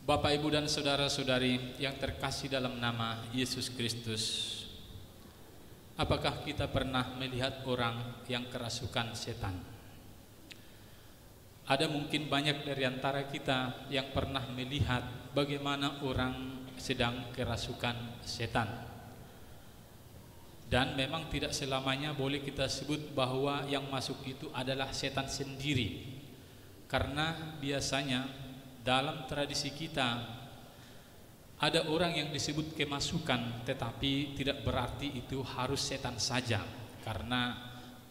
Bapak, Ibu, dan saudara-saudari yang terkasih dalam nama Yesus Kristus, apakah kita pernah melihat orang yang kerasukan setan? Ada mungkin banyak dari antara kita yang pernah melihat bagaimana orang sedang kerasukan setan. Dan memang tidak selamanya boleh kita sebut bahwa yang masuk itu adalah setan sendiri. Karena biasanya dalam tradisi kita ada orang yang disebut kemasukan, tetapi tidak berarti itu harus setan saja. Karena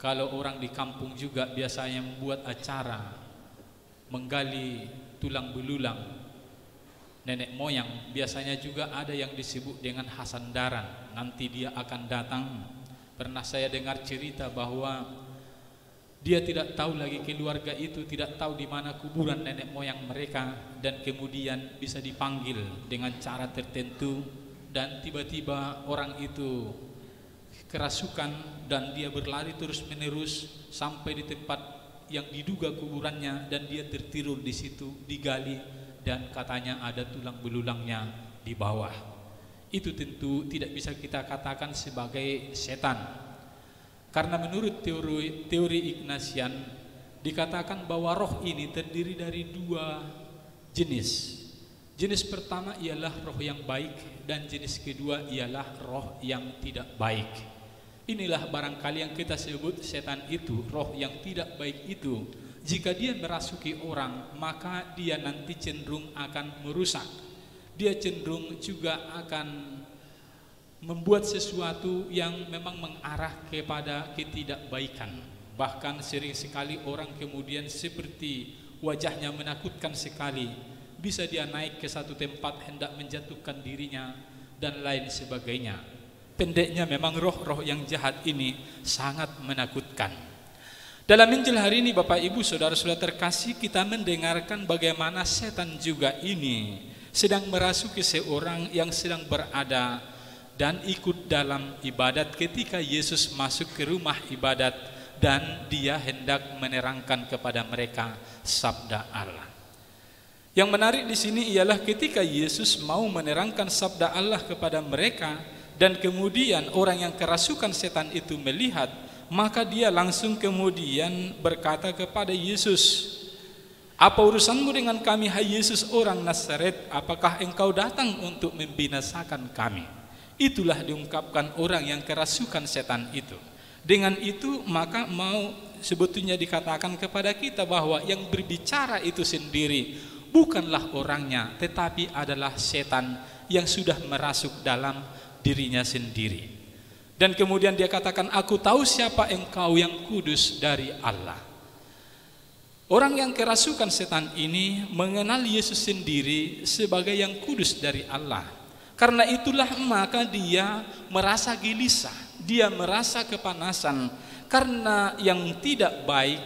kalau orang di kampung juga biasanya membuat acara menggali tulang belulang nenek moyang, biasanya juga ada yang disebut dengan hasandaran. Nanti dia akan datang. Pernah saya dengar cerita bahwa dia tidak tahu lagi, keluarga itu tidak tahu di mana kuburan nenek moyang mereka, dan kemudian bisa dipanggil dengan cara tertentu, dan tiba-tiba orang itu kerasukan dan dia berlari terus menerus sampai di tempat yang diduga kuburannya, dan dia tertidur di situ, digali, dan katanya ada tulang belulangnya di bawah. Itu tentu tidak bisa kita katakan sebagai setan. Karena menurut teori Ignatian dikatakan bahwa roh ini terdiri dari dua jenis. Jenis pertama ialah roh yang baik, dan jenis kedua ialah roh yang tidak baik. Inilah barangkali yang kita sebut setan itu, roh yang tidak baik itu. Jika dia merasuki orang, maka dia nanti cenderung akan merusak. Dia cenderung juga akan membuat sesuatu yang memang mengarah kepada ketidakbaikan. Bahkan sering sekali orang kemudian seperti wajahnya menakutkan sekali, bisa dia naik ke satu tempat hendak menjatuhkan dirinya dan lain sebagainya. Pendeknya memang roh-roh yang jahat ini sangat menakutkan. Dalam Injil hari ini Bapak Ibu Saudara-saudara terkasih, kita mendengarkan bagaimana setan juga ini sedang merasuki seorang yang sedang berada dan ikut dalam ibadat ketika Yesus masuk ke rumah ibadat dan dia hendak menerangkan kepada mereka sabda Allah. Yang menarik di sini ialah ketika Yesus mau menerangkan sabda Allah kepada mereka dan kemudian orang yang kerasukan setan itu melihat, maka dia langsung kemudian berkata kepada Yesus, "Apa urusanmu dengan kami, hai Yesus orang Nazaret? Apakah engkau datang untuk membinasakan kami?" Itulah diungkapkan orang yang kerasukan setan itu. Dengan itu maka mau sebetulnya dikatakan kepada kita bahwa yang berbicara itu sendiri bukanlah orangnya, tetapi adalah setan yang sudah merasuk dalam dirinya sendiri. Dan kemudian dia katakan, "Aku tahu siapa engkau yang kudus dari Allah." Orang yang kerasukan setan ini mengenal Yesus sendiri sebagai yang kudus dari Allah. Karena itulah maka dia merasa gelisah, dia merasa kepanasan karena yang tidak baik,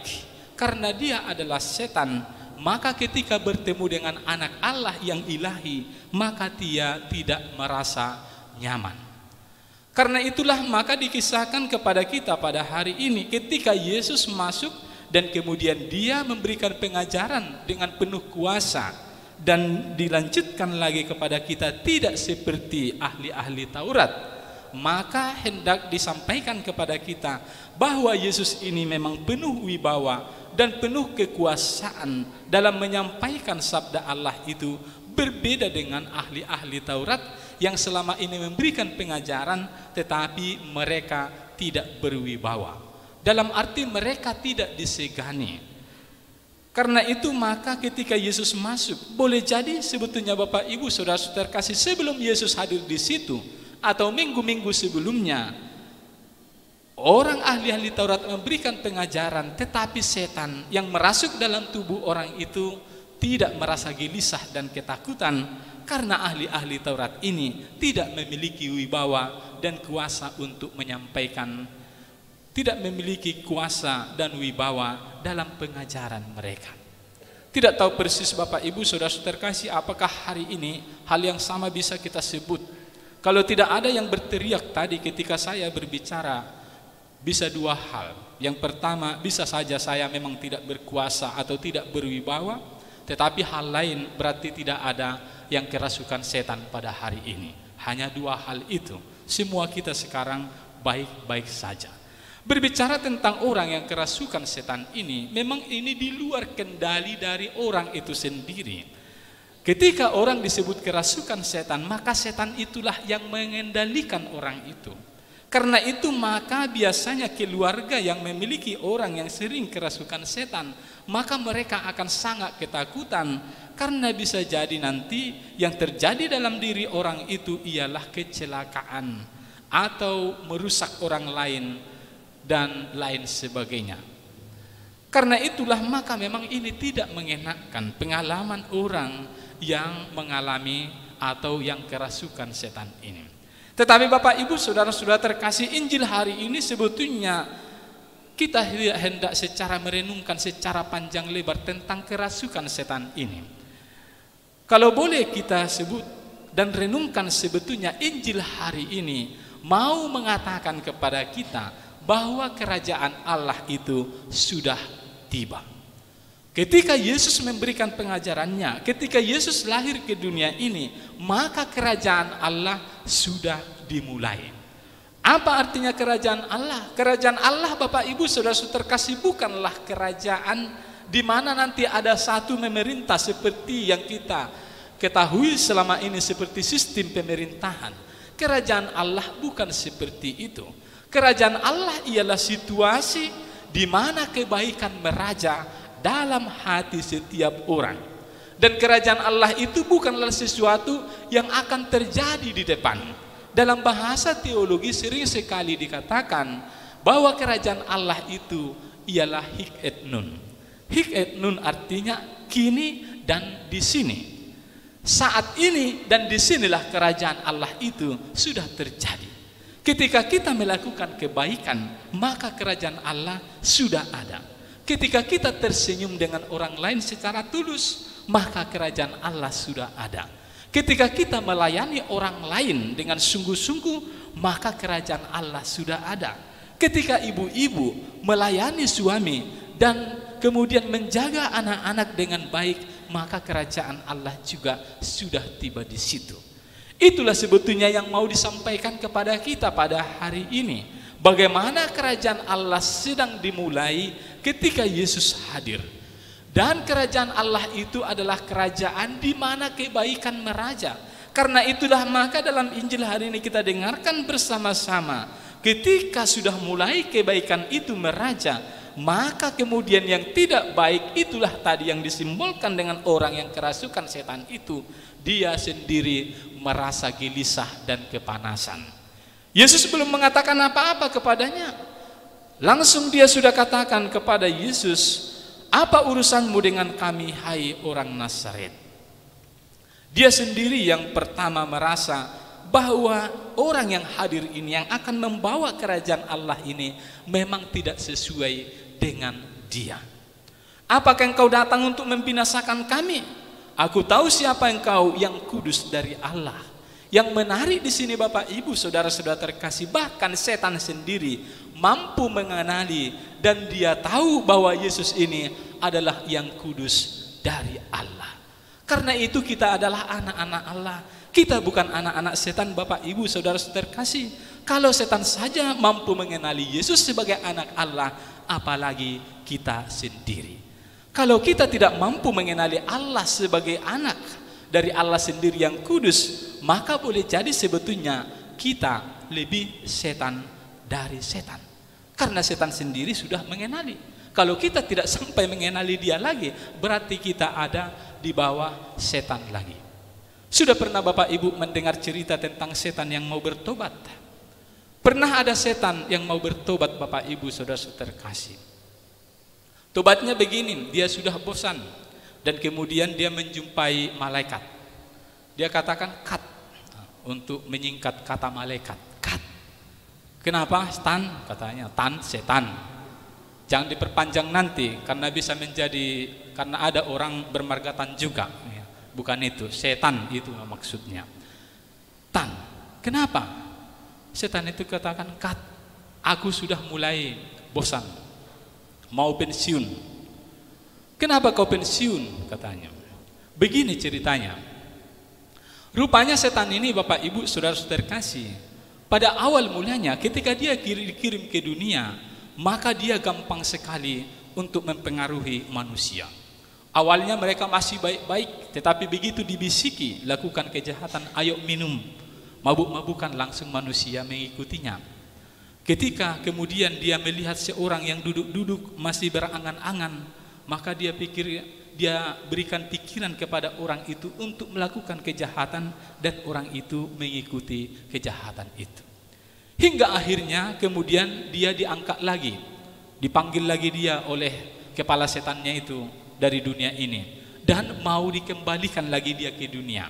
karena dia adalah setan. Maka ketika bertemu dengan anak Allah yang ilahi, maka dia tidak merasa nyaman. Karena itulah maka dikisahkan kepada kita pada hari ini ketika Yesus masuk dan kemudian dia memberikan pengajaran dengan penuh kuasa. Dan dilanjutkan lagi kepada kita tidak seperti ahli-ahli Taurat, maka hendak disampaikan kepada kita bahwa Yesus ini memang penuh wibawa dan penuh kekuasaan dalam menyampaikan sabda Allah itu, berbeda dengan ahli-ahli Taurat yang selama ini memberikan pengajaran tetapi mereka tidak berwibawa, dalam arti mereka tidak disegani. Karena itu maka ketika Yesus masuk, boleh jadi sebetulnya Bapak Ibu Saudara-saudara terkasih, sebelum Yesus hadir di situ atau minggu-minggu sebelumnya, orang ahli-ahli Taurat memberikan pengajaran, tetapi setan yang merasuk dalam tubuh orang itu tidak merasa gelisah dan ketakutan karena ahli-ahli Taurat ini tidak memiliki wibawa dan kuasa untuk menyampaikan, tidak memiliki kuasa dan wibawa dalam pengajaran mereka. Tidak tahu persis Bapak Ibu Saudara-saudara terkasih, apakah hari ini hal yang sama bisa kita sebut. Kalau tidak ada yang berteriak tadi ketika saya berbicara, bisa dua hal. Yang pertama, bisa saja saya memang tidak berkuasa atau tidak berwibawa, Tetapi hal lain berarti tidak ada yang kerasukan setan pada hari ini. Hanya dua hal itu. Semua kita sekarang baik-baik saja. Berbicara tentang orang yang kerasukan setan ini, memang ini di luar kendali dari orang itu sendiri. Ketika orang disebut kerasukan setan, maka setan itulah yang mengendalikan orang itu. Karena itu maka biasanya keluarga yang memiliki orang yang sering kerasukan setan, maka mereka akan sangat ketakutan, karena bisa jadi nanti yang terjadi dalam diri orang itu ialah kecelakaan atau merusak orang lain dan lain sebagainya. Karena itulah maka memang ini tidak mengenakan pengalaman orang yang mengalami atau yang kerasukan setan ini. Tetapi Bapak Ibu saudara-saudara terkasih, Injil hari ini sebetulnya kita hendak secara merenungkan secara panjang lebar tentang kerasukan setan ini. Kalau boleh kita sebut dan renungkan, sebetulnya Injil hari ini mau mengatakan kepada kita bahwa kerajaan Allah itu sudah tiba. Ketika Yesus memberikan pengajarannya, ketika Yesus lahir ke dunia ini, maka kerajaan Allah sudah dimulai. Apa artinya kerajaan Allah? Kerajaan Allah Bapak Ibu saudara-saudara terkasih bukanlah kerajaan di mana nanti ada satu pemerintah seperti yang kita ketahui selama ini seperti sistem pemerintahan. Kerajaan Allah bukan seperti itu. Kerajaan Allah ialah situasi di mana kebaikan meraja dalam hati setiap orang. Dan kerajaan Allah itu bukanlah sesuatu yang akan terjadi di depan. Dalam bahasa teologi sering sekali dikatakan bahwa kerajaan Allah itu ialah hik et nun. Hik et nun artinya kini dan di sini. Saat ini dan di sinilah kerajaan Allah itu sudah terjadi. Ketika kita melakukan kebaikan, maka kerajaan Allah sudah ada. Ketika kita tersenyum dengan orang lain secara tulus, maka kerajaan Allah sudah ada. Ketika kita melayani orang lain dengan sungguh-sungguh, maka kerajaan Allah sudah ada. Ketika ibu-ibu melayani suami dan kemudian menjaga anak-anak dengan baik, maka kerajaan Allah juga sudah tiba di situ. Itulah sebetulnya yang mau disampaikan kepada kita pada hari ini. Bagaimana kerajaan Allah sedang dimulai ketika Yesus hadir. Dan kerajaan Allah itu adalah kerajaan di mana kebaikan meraja. Karena itulah maka dalam Injil hari ini kita dengarkan bersama-sama, ketika sudah mulai kebaikan itu meraja, maka kemudian yang tidak baik itulah tadi yang disimbolkan dengan orang yang kerasukan setan itu. Dia sendiri merasa gelisah dan kepanasan. Yesus belum mengatakan apa-apa kepadanya. Langsung dia sudah katakan kepada Yesus, "Apa urusanmu dengan kami, hai orang Nazaret?" Dia sendiri yang pertama merasa bahwa orang yang hadir ini, yang akan membawa kerajaan Allah ini, memang tidak sesuai dengan dia. "Apakah engkau datang untuk membinasakan kami? Aku tahu siapa engkau, yang kudus dari Allah." Yang menarik di sini Bapak Ibu saudara-saudara terkasih, bahkan setan sendiri mampu mengenali dan dia tahu bahwa Yesus ini adalah yang kudus dari Allah. Karena itu kita adalah anak-anak Allah. Kita bukan anak-anak setan Bapak Ibu saudara-saudara terkasih. Kalau setan saja mampu mengenali Yesus sebagai anak Allah, apalagi kita sendiri. Kalau kita tidak mampu mengenali Allah sebagai anak dari Allah sendiri yang kudus, maka boleh jadi sebetulnya kita lebih setan dari setan. Karena setan sendiri sudah mengenali. Kalau kita tidak sampai mengenali dia lagi, berarti kita ada di bawah setan lagi. Sudah pernah Bapak Ibu mendengar cerita tentang setan yang mau bertobat? Pernah ada setan yang mau bertobat Bapak Ibu saudara-saudara terkasih. Tobatnya begini, dia sudah bosan. Dan kemudian dia menjumpai malaikat. Dia katakan cut, untuk menyingkat kata malaikat. Cut. Kenapa? Tan, katanya. Tan, setan. Jangan diperpanjang nanti, karena bisa menjadi, karena ada orang bermargatan juga. Bukan itu, setan itu maksudnya. Tan, kenapa? Setan itu katakan cut. Aku sudah mulai bosan, mau pensiun. Kenapa kau pensiun? Katanya. Begini ceritanya. Rupanya setan ini Bapak Ibu saudara-saudara kasih, pada awal mulanya ketika dia dikirim ke dunia, maka dia gampang sekali untuk mempengaruhi manusia. Awalnya mereka masih baik-baik, tetapi begitu dibisiki lakukan kejahatan, ayo minum, mabuk-mabukan, langsung manusia mengikutinya. Ketika kemudian dia melihat seorang yang duduk-duduk masih berangan-angan, maka dia berikan pikiran kepada orang itu untuk melakukan kejahatan, dan orang itu mengikuti kejahatan itu. Hingga akhirnya kemudian dia diangkat lagi, dipanggil lagi dia oleh kepala setannya itu dari dunia ini, dan mau dikembalikan lagi dia ke dunia.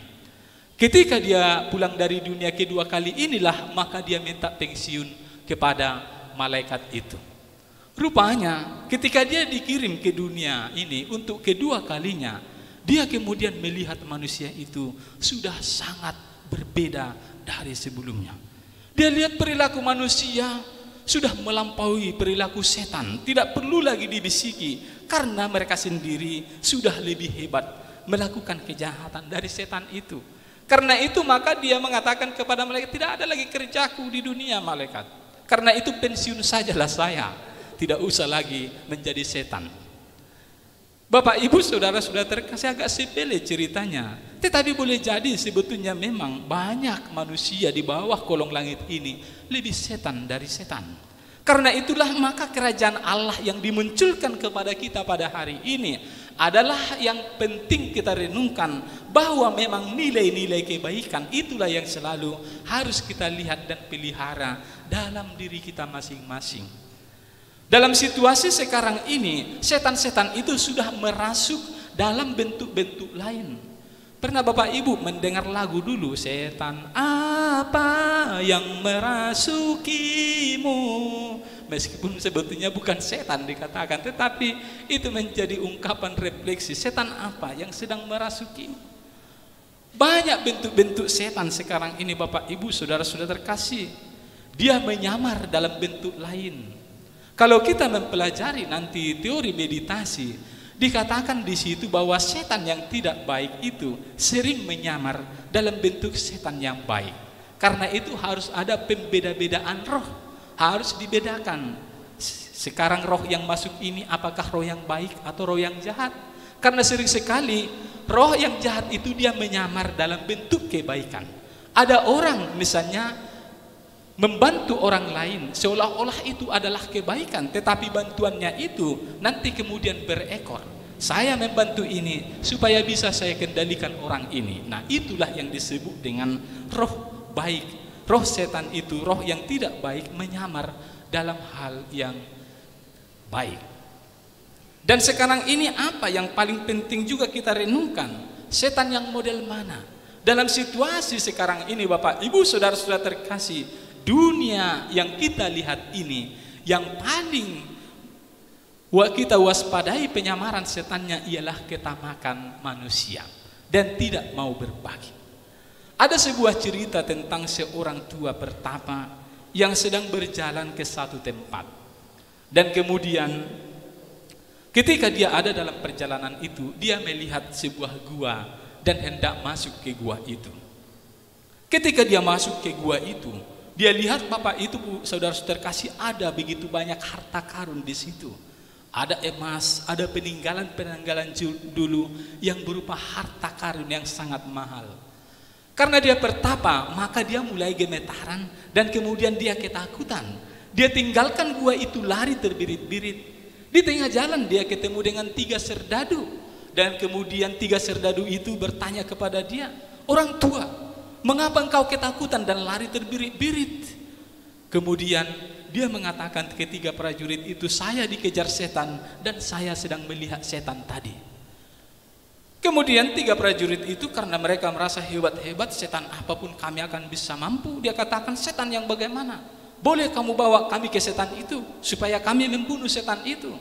Ketika dia pulang dari dunia kedua kali inilah, maka dia minta pensiun kepada malaikat itu. Rupanya ketika dia dikirim ke dunia ini untuk kedua kalinya, dia kemudian melihat manusia itu sudah sangat berbeda dari sebelumnya. Dia lihat perilaku manusia sudah melampaui perilaku setan, tidak perlu lagi dibisiki karena mereka sendiri sudah lebih hebat melakukan kejahatan dari setan itu. Karena itu maka dia mengatakan kepada malaikat, tidak ada lagi kerjaku di dunia malaikat, karena itu pensiun sajalah saya, tidak usah lagi menjadi setan. Bapak Ibu saudara-saudara terkasih, agak sepele ceritanya, tetapi boleh jadi sebetulnya memang banyak manusia di bawah kolong langit ini lebih setan dari setan. Karena itulah maka kerajaan Allah yang dimunculkan kepada kita pada hari ini adalah yang penting kita renungkan, bahwa memang nilai-nilai kebaikan itulah yang selalu harus kita lihat dan pelihara dalam diri kita masing-masing. Dalam situasi sekarang ini, setan-setan itu sudah merasuk dalam bentuk-bentuk lain. Pernah Bapak Ibu mendengar lagu dulu, setan apa yang merasukimu? Meskipun sebetulnya bukan setan dikatakan, tetapi itu menjadi ungkapan refleksi, setan apa yang sedang merasuki. Banyak bentuk-bentuk setan sekarang ini Bapak Ibu saudara-saudara terkasih, dia menyamar dalam bentuk lain. Kalau kita mempelajari nanti teori meditasi, dikatakan di situ bahwa setan yang tidak baik itu sering menyamar dalam bentuk setan yang baik. Karena itu harus ada pembeda-bedaan roh, harus dibedakan. Sekarang roh yang masuk ini apakah roh yang baik atau roh yang jahat? Karena sering sekali roh yang jahat itu dia menyamar dalam bentuk kebaikan. Ada orang misalnya membantu orang lain seolah-olah itu adalah kebaikan, tetapi bantuannya itu nanti kemudian berekor. Saya membantu ini supaya bisa saya kendalikan orang ini. Nah, itulah yang disebut dengan roh baik. Roh setan itu, roh yang tidak baik, menyamar dalam hal yang baik. Dan sekarang ini apa yang paling penting juga kita renungkan, setan yang model mana? Dalam situasi sekarang ini Bapak Ibu saudara-saudara terkasih, dunia yang kita lihat ini, yang paling kita waspadai penyamaran setannya ialah ketamakan manusia dan tidak mau berbagi. Ada sebuah cerita tentang seorang tua pertapa yang sedang berjalan ke satu tempat, dan kemudian ketika dia ada dalam perjalanan itu, dia melihat sebuah gua dan hendak masuk ke gua itu. Ketika dia masuk ke gua itu, dia lihat Bapak itu saudara-saudara kasih, ada begitu banyak harta karun di situ. Ada emas, ada peninggalan-peninggalan dulu yang berupa harta karun yang sangat mahal. Karena dia pertapa, maka dia mulai gemetaran dan kemudian dia ketakutan. Dia tinggalkan gua itu, lari terbirit-birit. Di tengah jalan dia ketemu dengan 3 serdadu, dan kemudian 3 serdadu itu bertanya kepada dia, "Orang tua, mengapa engkau ketakutan dan lari terbirit-birit?" Kemudian dia mengatakan ketiga prajurit itu, "Saya dikejar setan dan saya sedang melihat setan tadi." Kemudian 3 prajurit itu karena mereka merasa hebat-hebat, setan apapun kami akan bisa mampu. Dia katakan, "Setan yang bagaimana? Boleh kamu bawa kami ke setan itu supaya kami membunuh setan itu."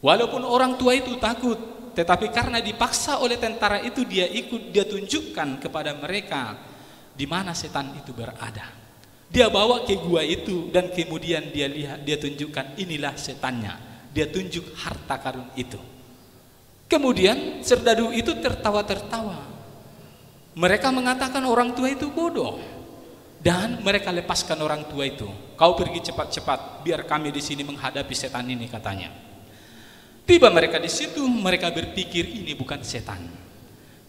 Walaupun orang tua itu takut, tetapi karena dipaksa oleh tentara itu, dia ikut, dia tunjukkan kepada mereka di mana setan itu berada. Dia bawa ke gua itu dan kemudian dia lihat, dia tunjukkan inilah setannya. Dia tunjuk harta karun itu. Kemudian serdadu itu tertawa-tertawa. Mereka mengatakan orang tua itu bodoh. Dan mereka lepaskan orang tua itu. Kau pergi cepat-cepat, biar kami di sini menghadapi setan ini, katanya. Tiba mereka di situ, mereka berpikir ini bukan setan.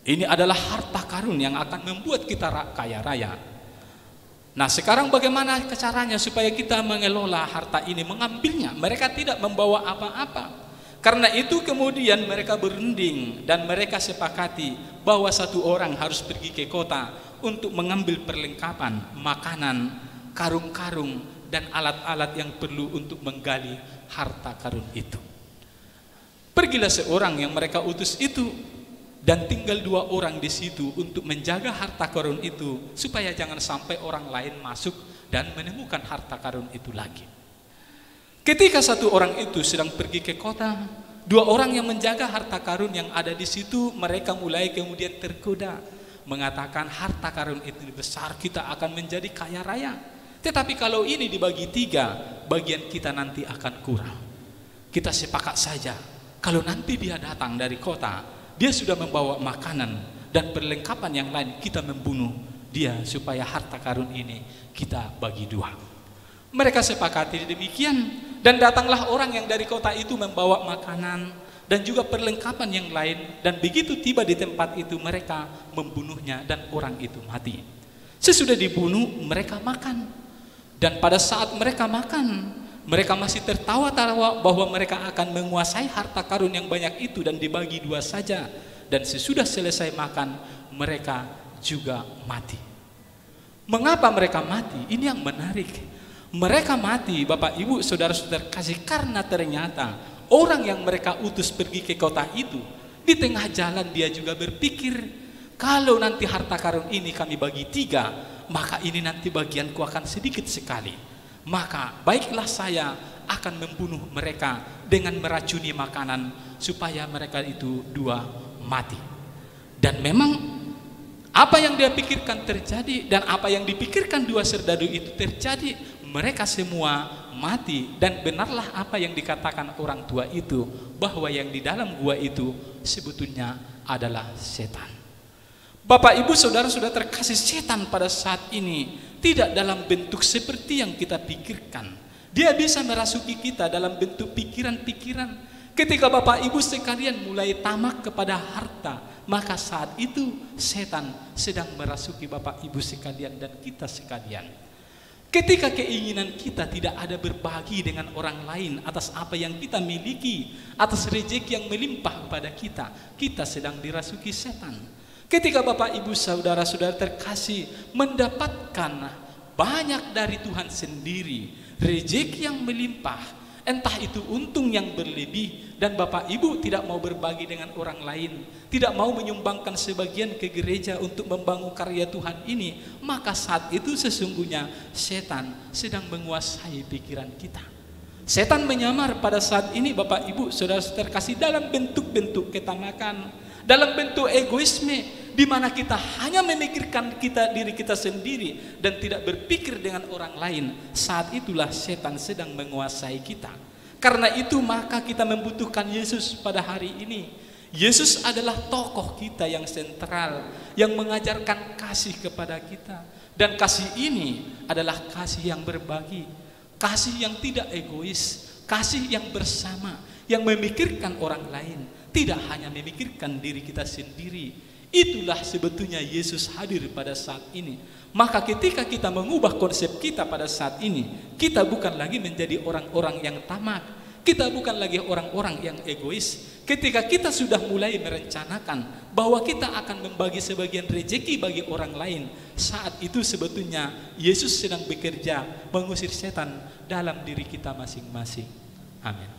Ini adalah harta karun yang akan membuat kita kaya raya. Nah, sekarang bagaimana caranya supaya kita mengelola harta ini, mengambilnya? Mereka tidak membawa apa-apa. Karena itu kemudian mereka berunding dan mereka sepakati bahwa satu orang harus pergi ke kota untuk mengambil perlengkapan, makanan, karung-karung, dan alat-alat yang perlu untuk menggali harta karun itu. Pergilah seorang yang mereka utus itu, dan tinggal 2 orang di situ untuk menjaga harta karun itu, supaya jangan sampai orang lain masuk dan menemukan harta karun itu lagi. Ketika satu orang itu sedang pergi ke kota, 2 orang yang menjaga harta karun yang ada di situ, mereka mulai kemudian tergoda, mengatakan harta karun itu besar, kita akan menjadi kaya raya. Tetapi kalau ini dibagi 3, bagian kita nanti akan kurang. Kita sepakat saja, kalau nanti dia datang dari kota, dia sudah membawa makanan dan perlengkapan yang lain, kita membunuh dia supaya harta karun ini kita bagi 2. Mereka sepakati demikian, dan datanglah orang yang dari kota itu membawa makanan dan juga perlengkapan yang lain, dan begitu tiba di tempat itu mereka membunuhnya dan orang itu mati. Sesudah dibunuh mereka makan, dan pada saat mereka makan, mereka masih tertawa-tawa bahwa mereka akan menguasai harta karun yang banyak itu dan dibagi 2 saja. Dan sesudah selesai makan, mereka juga mati. Mengapa mereka mati? Ini yang menarik. Mereka mati, Bapak Ibu Saudara-saudara kasih, karena ternyata orang yang mereka utus pergi ke kota itu, di tengah jalan dia juga berpikir, kalau nanti harta karun ini kami bagi 3, maka ini nanti bagianku akan sedikit sekali. Maka baiklah saya akan membunuh mereka dengan meracuni makanan supaya mereka itu 2 mati. Dan memang apa yang dia pikirkan terjadi, dan apa yang dipikirkan 2 serdadu itu terjadi. Mereka semua mati, dan benarlah apa yang dikatakan orang tua itu, bahwa yang di dalam gua itu sebetulnya adalah setan. Bapak Ibu Saudara sudah terkasih, setan pada saat ini tidak dalam bentuk seperti yang kita pikirkan. Dia bisa merasuki kita dalam bentuk pikiran-pikiran. Ketika Bapak Ibu sekalian mulai tamak kepada harta, maka saat itu setan sedang merasuki Bapak Ibu sekalian dan kita sekalian. Ketika keinginan kita tidak ada berbagi dengan orang lain atas apa yang kita miliki, atas rezeki yang melimpah kepada kita, kita sedang dirasuki setan. Ketika Bapak Ibu Saudara-saudara terkasih mendapatkan banyak dari Tuhan sendiri, rezeki yang melimpah, entah itu untung yang berlebih, dan Bapak Ibu tidak mau berbagi dengan orang lain, tidak mau menyumbangkan sebagian ke gereja untuk membangun karya Tuhan ini, maka saat itu sesungguhnya setan sedang menguasai pikiran kita. Setan menyamar pada saat ini Bapak Ibu Saudara terkasih dalam bentuk-bentuk ketamakan, dalam bentuk egoisme, di mana kita hanya memikirkan diri kita sendiri dan tidak berpikir dengan orang lain. Saat itulah setan sedang menguasai kita. Karena itu maka kita membutuhkan Yesus pada hari ini. Yesus adalah tokoh kita yang sentral, yang mengajarkan kasih kepada kita, dan kasih ini adalah kasih yang berbagi, kasih yang tidak egois, kasih yang bersama, yang memikirkan orang lain, tidak hanya memikirkan diri kita sendiri. Itulah sebetulnya Yesus hadir pada saat ini. Maka ketika kita mengubah konsep kita pada saat ini, kita bukan lagi menjadi orang-orang yang tamak, kita bukan lagi orang-orang yang egois. Ketika kita sudah mulai merencanakan bahwa kita akan membagi sebagian rezeki bagi orang lain, saat itu sebetulnya Yesus sedang bekerja mengusir setan dalam diri kita masing-masing. Amin.